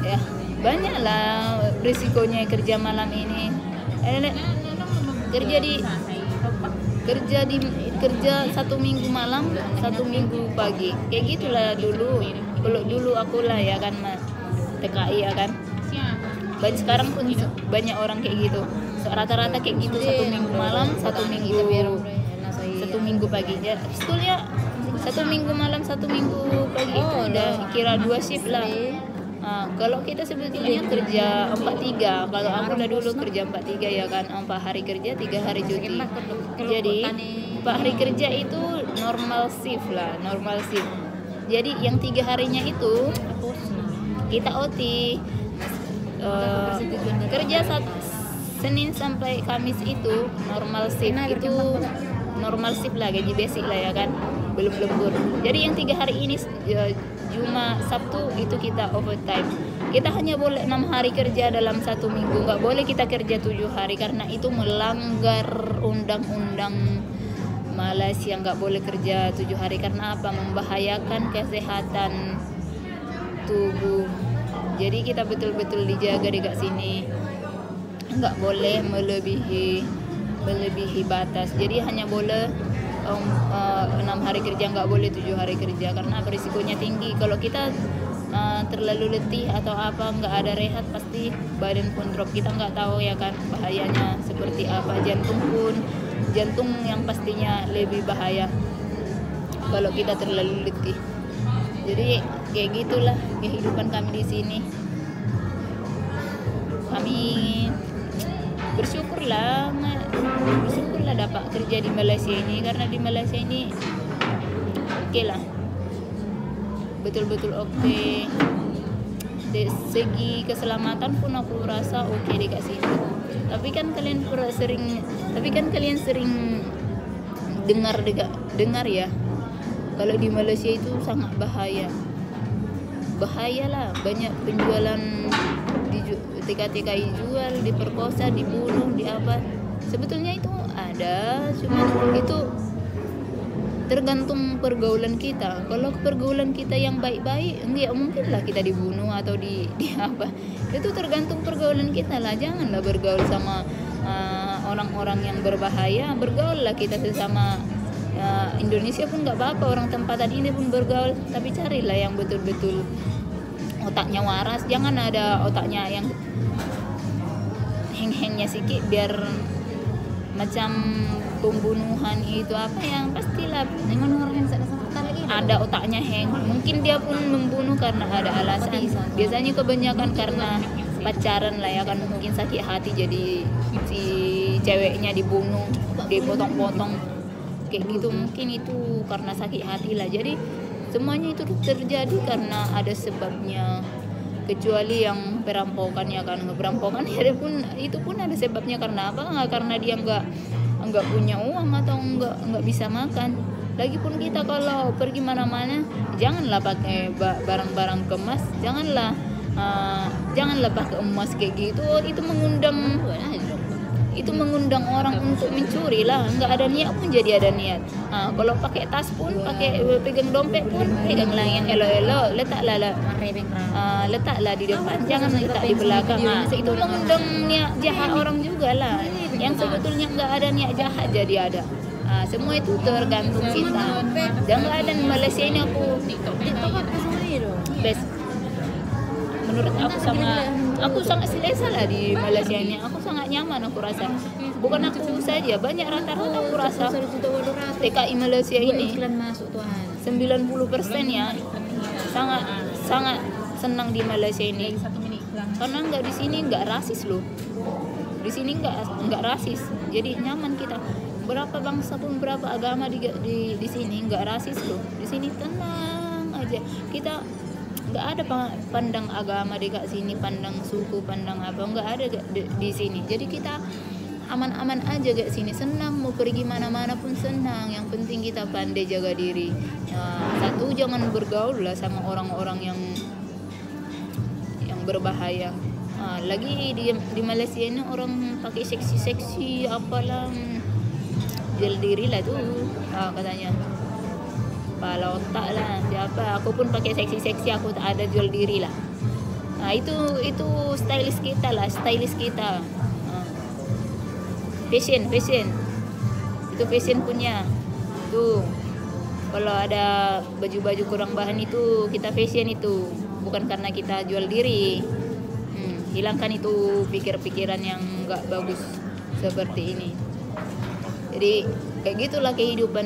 ya, banyaklah risikonya kerja malam ini. Kerja 1 minggu malam, 1 minggu pagi, kayak gitulah dulu. Kalau dulu aku lah ya kan TKI ya kan. Sekarang pun banyak orang kayak gitu. Rata-rata kayak gitu, 1 minggu malam, 1 minggu pagi. Ya, sebetulnya 1 minggu malam, 1 minggu pagi itu udah kira 2 shift lah. Kalau kita sebetulnya kerja 4/3. Kalau aku lah dulu kerja 4/3 ya kan, 4 hari kerja, 3 hari cuti. Jadi 4 hari kerja itu normal shift lah, normal shift. Jadi yang 3 harinya itu kita OT. Kerja Senin sampai Kamis itu normal shift, itu normal shift lah, gaji basic lah ya kan, belum lembur. Jadi yang 3 hari ini Jumat, Sabtu itu kita overtime. Kita hanya boleh 6 hari kerja dalam 1 minggu, nggak boleh kita kerja 7 hari karena itu melanggar undang-undang Malaysia. Nggak boleh kerja 7 hari karena apa? Membahayakan kesehatan tubuh. Jadi kita betul-betul dijaga dekat sini, nggak boleh melebihi batas. Jadi hanya boleh 6 hari kerja, nggak boleh 7 hari kerja karena berisikonya tinggi. Kalau kita terlalu letih atau apa, nggak ada rehat, pasti badan pun drop. Kita nggak tahu ya kan bahayanya seperti apa. Jantung yang pastinya lebih bahaya kalau kita terlalu letih. Jadi kayak gitulah kehidupan kami di sini. Kami bersyukurlah dapat kerja di Malaysia ini, karena di Malaysia ini oke lah, betul-betul oke. Dari segi keselamatan pun aku rasa oke dekat sini. Tapi kan kalian sering dengar ya, kalau di Malaysia itu sangat bahaya lah, banyak penjualan TKI jual, diperkosa, dibunuh, di apa. Sebetulnya itu ada, cuma itu tergantung pergaulan kita. Kalau pergaulan kita yang baik-baik, enggak mungkin lah kita dibunuh atau di apa. Itu tergantung pergaulan kita lah. Janganlah bergaul sama orang-orang yang berbahaya. Bergaul lah kita sesama Indonesia pun nggak apa-apa, orang tempatan ini pun bergaul, tapi carilah yang betul-betul otaknya waras. Jangan ada otaknya yang heng-hengnya sedikit biar macam pembunuhan itu apa, yang pastilah ada otaknya heng. Mungkin dia pun membunuh karena ada alasan. Biasanya kebanyakan karena pacaran lah ya kan, mungkin sakit hati jadi si ceweknya dibunuh, dipotong-potong kayak gitu. Mungkin itu karena sakit hati lah. Jadi semuanya itu terjadi karena ada sebabnya, kecuali yang perampokan ya kan. Perampokan ya itu pun ada sebabnya. Karena apa? Nggak karena dia nggak punya uang atau nggak bisa makan. Lagipun kita kalau pergi mana-mana, janganlah pakai barang-barang kemas, janganlah pakai emas kayak gitu. Itu mengundang itu mengundang orang untuk mencuri lah. Nggak ada niat pun jadi ada niat. Kalau pakai tas pun, pakai pegang dompet pun, peganglah yang elok-elok, letaklah di depan, jangan letak di belakang. Itu mengundang niat jahat orang juga lah. Yang sebetulnya nggak ada niat jahat jadi ada. Semua itu tergantung kita. Jangan ada di Malaysia ini aku best. Menurut aku sangat selesa lah di Malaysia ini. Aku sangat nyaman aku rasa. Bukan aku saja, banyak rata-rata aku rasa TKI Malaysia ini 90% ya sangat senang di Malaysia ini. Karena nggak di sini nggak rasis loh. Di sini nggak rasis. Jadi nyaman kita. Berapa bangsa pun berapa agama di sini nggak rasis loh. Di sini tenang aja. Kita nggak ada pandang agama di sini, pandang suku, pandang apa, nggak ada di sini. Jadi kita aman-aman aja gak sini, senang mau pergi mana-mana pun senang. Yang penting kita pandai jaga diri. Satu, jangan bergaul lah sama orang-orang yang berbahaya. Lagi di Malaysia ini orang pakai seksi-seksi apalah, jual diri lah tuh katanya. Kepala otak lah siapa, aku pun pakai seksi-seksi, aku tak ada jual diri lah. Itu stylish kita lah, fashion itu fashion punya tuh. Kalau ada baju-baju kurang bahan itu kita fashion, itu bukan karena kita jual diri. Hilangkan itu pikir-pikiran yang nggak bagus seperti ini. Jadi kayak gitulah kehidupan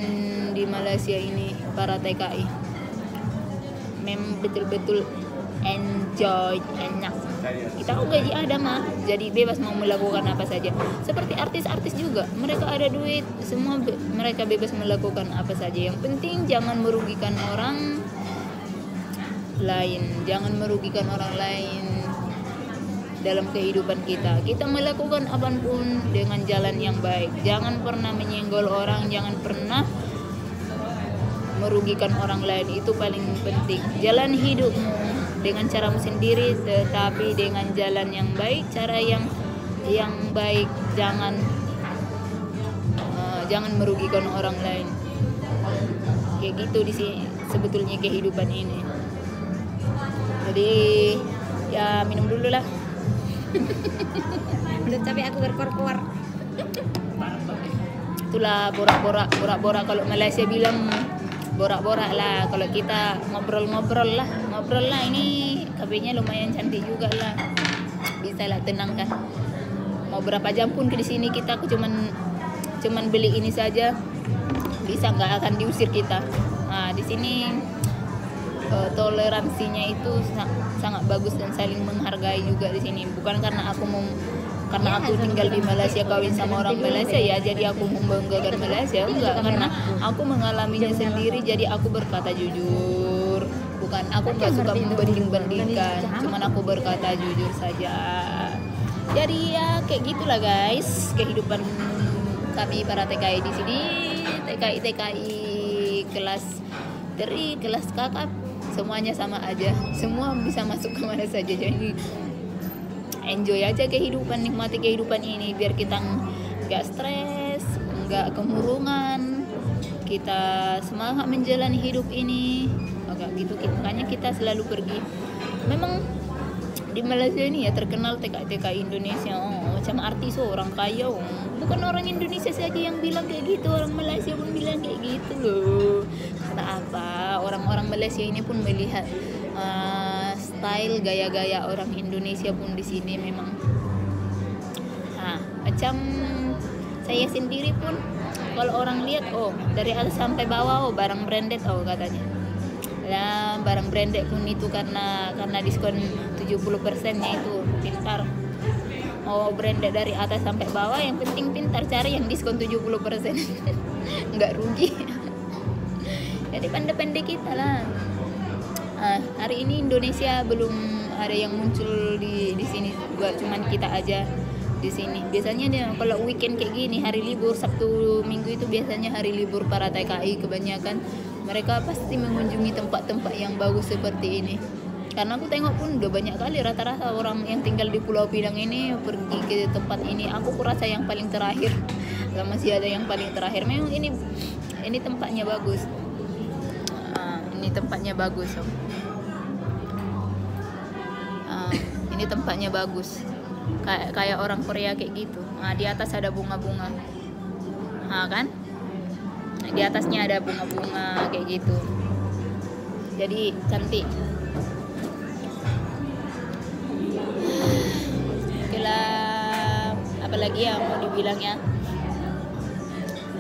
di Malaysia ini para TKI. Betul-betul enjoy, enak. Kita gaji ada mah, jadi bebas mau melakukan apa saja. Seperti artis-artis juga, mereka ada duit, semua mereka bebas melakukan apa saja. Yang penting jangan merugikan orang lain, dalam kehidupan kita. Kita melakukan apapun dengan jalan yang baik. Jangan pernah menyenggol orang, jangan pernah merugikan orang lain. Itu paling penting. Jalan hidupmu dengan caramu sendiri, tetapi dengan jalan yang baik, cara yang baik. Jangan merugikan orang lain. Kayak gitu di sini sebetulnya kehidupan ini. Jadi ya minum dulu lah. Udah capek aku berkor-kor. Itulah borak-borak kalau Malaysia bilang borak-borak lah. Kalau kita ngobrol lah. Ini kafenya lumayan cantik juga lah. Bisa lah tenangkan. Mau berapa jam pun di sini kita aku cuman beli ini saja bisa, nggak akan diusir kita. Di sini toleransinya itu sangat bagus dan saling menghargai juga di sini. Bukan karena aku tinggal di Malaysia, kawin sama orang Malaysia ya jadi aku membanggakan Malaysia, enggak, karena aku mengalaminya sendiri jadi aku berkata jujur. Bukan, aku nggak suka membanding-bandingkan, cuman aku berkata jujur saja. Jadi ya kayak gitulah guys kehidupan kami para TKI di sini. TKI kelas 3, kelas kakap, semuanya sama aja, semua bisa masuk kemana saja. Jadi enjoy aja kehidupan, nikmati kehidupan ini biar kita nggak stres, nggak kemurungan, kita semangat menjalani hidup ini. Agak gitu, makanya kita selalu pergi. Memang di Malaysia ini ya terkenal TKI Indonesia, macam artis orang kaya. Bukan orang Indonesia saja yang bilang kayak gitu, orang Malaysia pun bilang kayak gitu loh. Karena apa? Orang-orang Malaysia ini pun melihat style gaya-gaya orang Indonesia pun di sini memang. Macam saya sendiri pun kalau orang lihat dari atas sampai bawah barang branded katanya. Ya, barang branded pun itu karena diskon 70%-nya itu pintar. Mau branded dari atas sampai bawah, yang penting pintar cari yang diskon 70%. Nggak rugi. Jadi pandai-pandai kita lah. Hari ini Indonesia belum ada yang muncul di sini, buat cuman kita aja di sini. Biasanya kalau weekend kayak gini, hari libur Sabtu Minggu itu biasanya hari libur para TKI kebanyakan. Mereka pasti mengunjungi tempat-tempat yang bagus seperti ini. Karena aku tengok pun udah banyak kali rata-rata orang yang tinggal di Pulau Pinang ini pergi ke tempat ini. Aku kurasa yang paling terakhir, masih ada yang paling terakhir. Memang ini tempatnya bagus. Ini tempatnya bagus. Ini tempatnya bagus. Kayak orang Korea kayak gitu. Di atas ada bunga-bunga. Kan? Di atasnya ada bunga-bunga kayak gitu. Jadi cantik. Apalagi ya mau dibilangnya,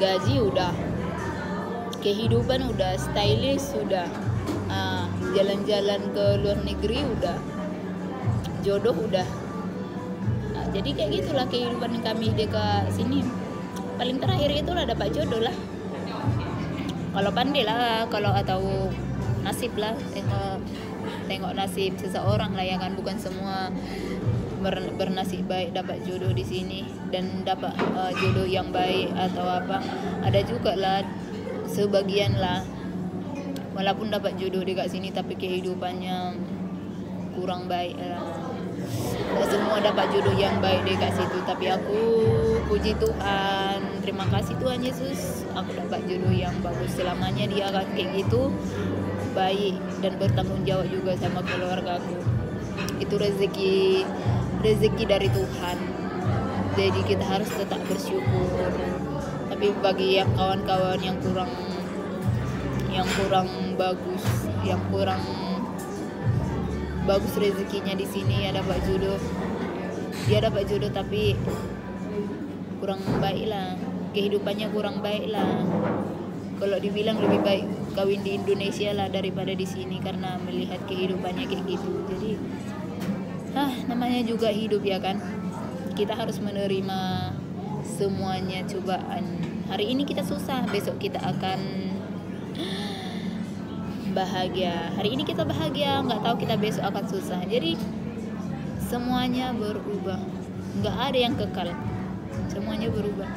gaji udah, kehidupan udah, stylish sudah, jalan-jalan ke luar negeri udah, jodoh udah. Jadi kayak gitulah kehidupan kami dekat sini. Paling terakhir itulah dapat jodoh lah. Kalau pandai lah, kalau atau nasib lah, tengok nasib seseorang lah ya kan, bukan semua bernasib baik dapat jodoh di sini dan dapat jodoh yang baik atau apa. Ada juga lah sebagian lah walaupun dapat jodoh dekat sini tapi kehidupannya kurang baik lah. Tidak semua dapat jodoh yang baik dekat situ, tapi aku puji Tuhan, terima kasih Tuhan Yesus, aku dapat jodoh yang bagus. Selamanya dia akan kayak gitu, baik dan bertanggung jawab juga sama keluargaku. Itu rezeki dari Tuhan. Jadi kita harus tetap bersyukur. Tapi bagi yang kawan-kawan yang kurang bagus, yang kurang bagus rezekinya di sini, ya dapat jodoh. Dia dapat jodoh tapi kurang baik lah, kehidupannya kurang baik lah. Kalau dibilang lebih baik kawin di Indonesia lah daripada di sini karena melihat kehidupannya kayak gitu. Jadi namanya juga hidup ya kan, kita harus menerima semuanya cobaan. Hari ini kita susah, besok kita akan bahagia. Hari ini kita bahagia, nggak tahu kita besok akan susah. Jadi semuanya berubah, nggak ada yang kekal, semuanya berubah.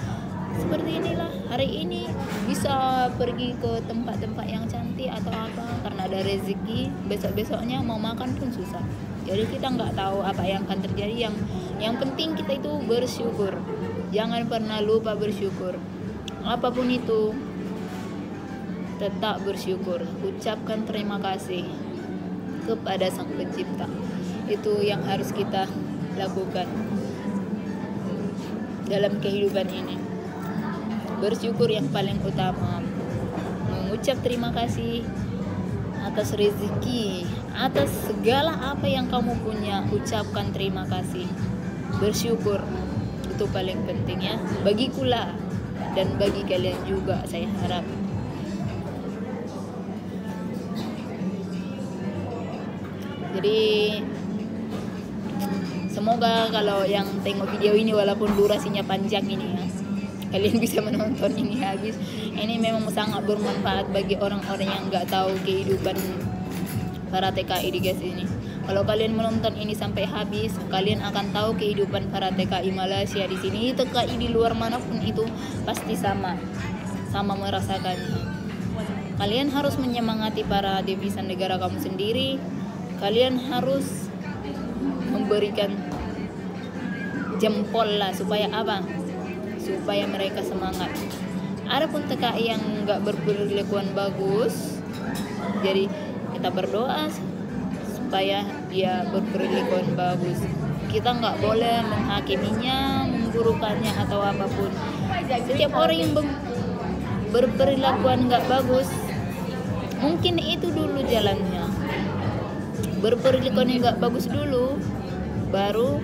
Seperti inilah, hari ini bisa pergi ke tempat-tempat yang cantik atau apa karena ada rezeki, besok-besoknya mau makan pun susah. Jadi kita nggak tahu apa yang akan terjadi. Yang penting kita itu bersyukur, jangan pernah lupa bersyukur. Apapun itu tetap bersyukur, ucapkan terima kasih kepada Sang Pencipta. Itu yang harus kita lakukan dalam kehidupan ini. Bersyukur yang paling utama, mengucap terima kasih atas rezeki, atas segala apa yang kamu punya. Ucapkan terima kasih, bersyukur, itu paling penting ya, bagikulah dan bagi kalian juga saya harap. Jadi semoga kalau yang tengok video ini walaupun durasinya panjang ini ya, kalian bisa menonton ini habis. Ini memang sangat bermanfaat bagi orang-orang yang nggak tahu kehidupan para TKI di guys ini. Kalau kalian menonton ini sampai habis, kalian akan tahu kehidupan para TKI Malaysia di sini. TKI di luar manapun itu pasti sama merasakannya. Kalian harus menyemangati para devisan negara kamu sendiri. Kalian harus memberikan jempol lah, supaya apa? Supaya mereka semangat. Adapun TKI yang nggak berperilakuan bagus, jadi kita berdoa supaya dia berperilakuan bagus. Kita nggak boleh menghakiminya, memburukannya atau apapun. Setiap orang yang berperilakuan nggak bagus, mungkin itu dulu jalannya. Berperilakuan yang nggak bagus dulu, baru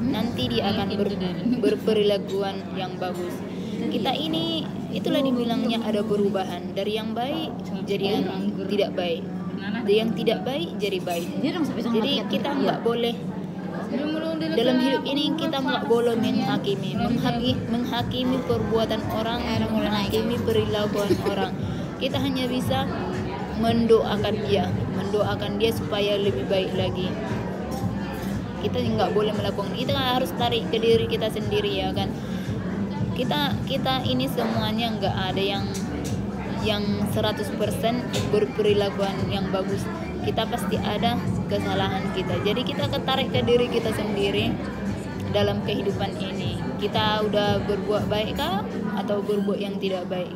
nanti dia akan berperilakuan yang bagus. Kita ini, itulah dibilangnya ada perubahan dari yang baik jadi yang tidak baik, dari yang tidak baik jadi baik. Jadi kita nggak boleh dalam hidup ini, kita nggak boleh menghakimi perbuatan orang, menghakimi perilakuan orang. Kita hanya bisa mendoakan dia supaya lebih baik lagi. Kita nggak boleh melakukan, kita harus tarik ke diri kita sendiri ya kan. Kita ini semuanya nggak ada yang 100% berperilakuan yang bagus. Kita pasti ada kesalahan kita. Jadi kita ketarik ke diri kita sendiri dalam kehidupan ini. Kita udah berbuat baik kah atau berbuat yang tidak baik?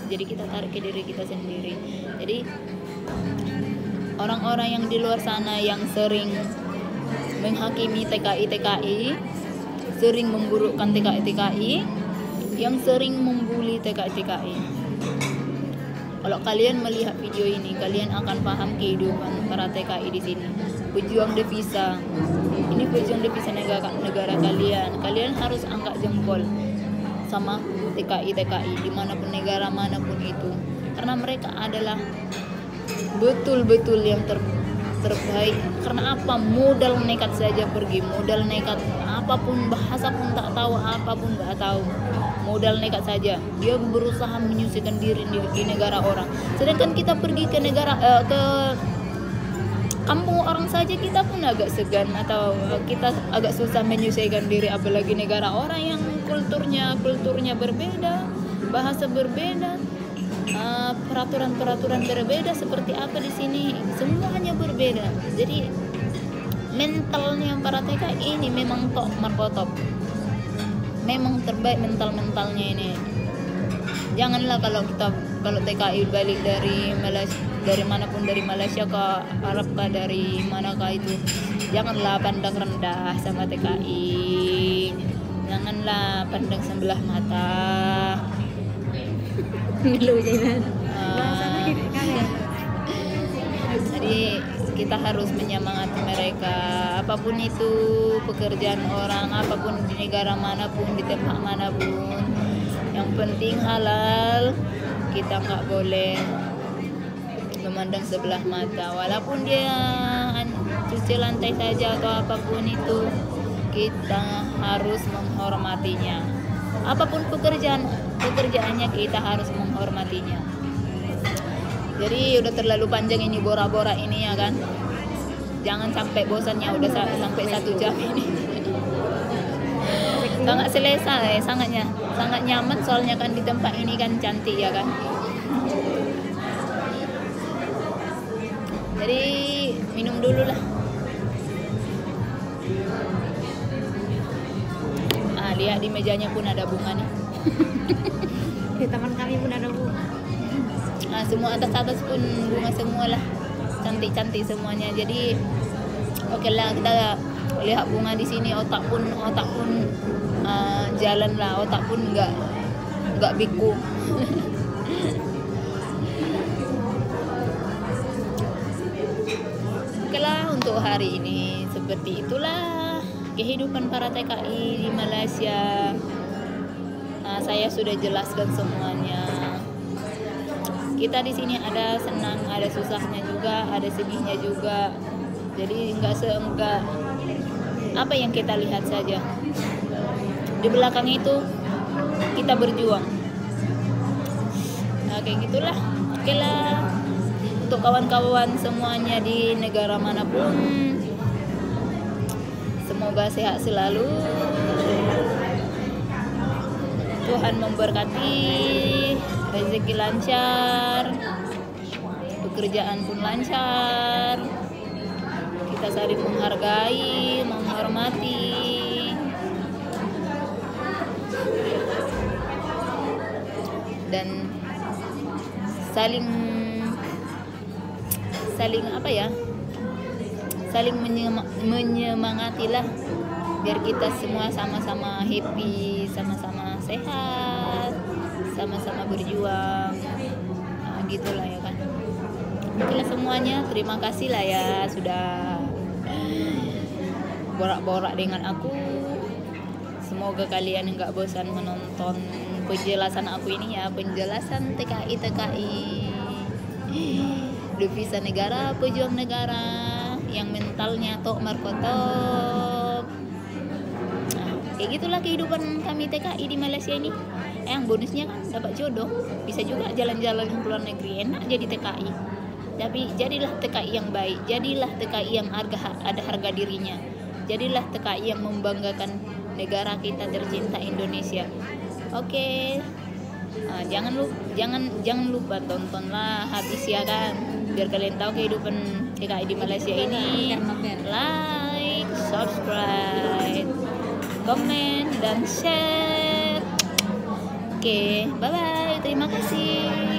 Jadi kita tarik ke diri kita sendiri. Jadi orang-orang yang di luar sana yang sering menghakimi TKI, sering memburukkan TKI, yang sering membuli TKI. Kalau kalian melihat video ini, kalian akan paham kehidupan para TKI di sini. Pejuang devisa. Ini pejuang devisa negara kalian. Kalian harus angkat jempol sama TKI dimanapun, negara manapun itu. Karena mereka adalah betul-betul yang terbaik. Karena apa? Modal nekat saja pergi, modal nekat, apapun bahasa pun tak tahu, apapun tak tahu, modal nekat saja dia berusaha menyucikan diri di negara orang. Sedangkan kita pergi ke negara ke kampung orang saja kita pun agak segan atau kita agak susah menyelesaikan diri, apalagi negara orang yang kulturnya berbeda, bahasa berbeda, peraturan berbeda. Seperti apa di sini semuanya berbeda. Jadi mentalnya para TKI ini memang top markotop, memang terbaik mentalnya ini. Janganlah kalau TKI balik dari Malaysia, dari manapun, dari Malaysia ke Arab kah, dari manakah itu, janganlah pandang rendah sama TKI, janganlah pandang sebelah mata. Jadi kita harus menyemangati mereka, apapun itu pekerjaan orang, apapun di negara manapun, di tempat manapun, yang penting halal. Kita nggak boleh memandang sebelah mata, walaupun dia cuci lantai saja atau apapun itu, kita harus menghormatinya. Apapun pekerjaannya kita harus menghormatinya. Jadi udah terlalu panjang ini bora-bora ini ya kan. Jangan sampai bosannya, udah sampai 1 jam ini. Sangat selesai, sangat nyaman soalnya kan di tempat ini kan cantik ya kan. Jadi minum dulu lah. Lihat di mejanya pun ada bunga nih. Di taman kami pun ada bunga. Semua atas pun bunga semua lah, cantik-cantik semuanya. Jadi oke lah, kita lihat bunga di sini, otak pun jalan lah, otak pun nggak biku. Oke lah, untuk hari ini seperti itulah kehidupan para TKI di Malaysia. Saya sudah jelaskan semuanya. Kita di sini ada senang, ada susahnya juga, ada sedihnya juga. Jadi enggak apa yang kita lihat saja. Di belakang itu kita berjuang. Kayak gitulah. Oke lah. Untuk kawan-kawan semuanya di negara manapun, semoga sehat selalu. Tuhan memberkati, rezeki lancar, pekerjaan pun lancar, kita saling menghargai, menghormati, dan saling menyemangatilah, biar kita semua sama-sama happy, sama-sama sehat, sama-sama berjuang. Gitulah ya kan. Itulah semuanya. Terima kasih lah ya sudah borak-borak dengan aku. Semoga kalian nggak bosan menonton penjelasan aku ini ya, penjelasan TKI devisa negara, pejuang negara yang mentalnya tok markotop. Kayak gitulah kehidupan kami TKI di Malaysia ini. Yang bonusnya kan dapat jodoh, bisa juga jalan-jalan ke luar negeri, enak jadi TKI. Tapi jadilah TKI yang baik, jadilah TKI yang ada harga dirinya, jadilah TKI yang membanggakan negara kita tercinta Indonesia. Oke. Jangan lupa tontonlah habis ya kan. biar kalian tahu kehidupan TKI di Malaysia ini. Like, subscribe, komen, dan share. Oke, bye bye. Terima kasih.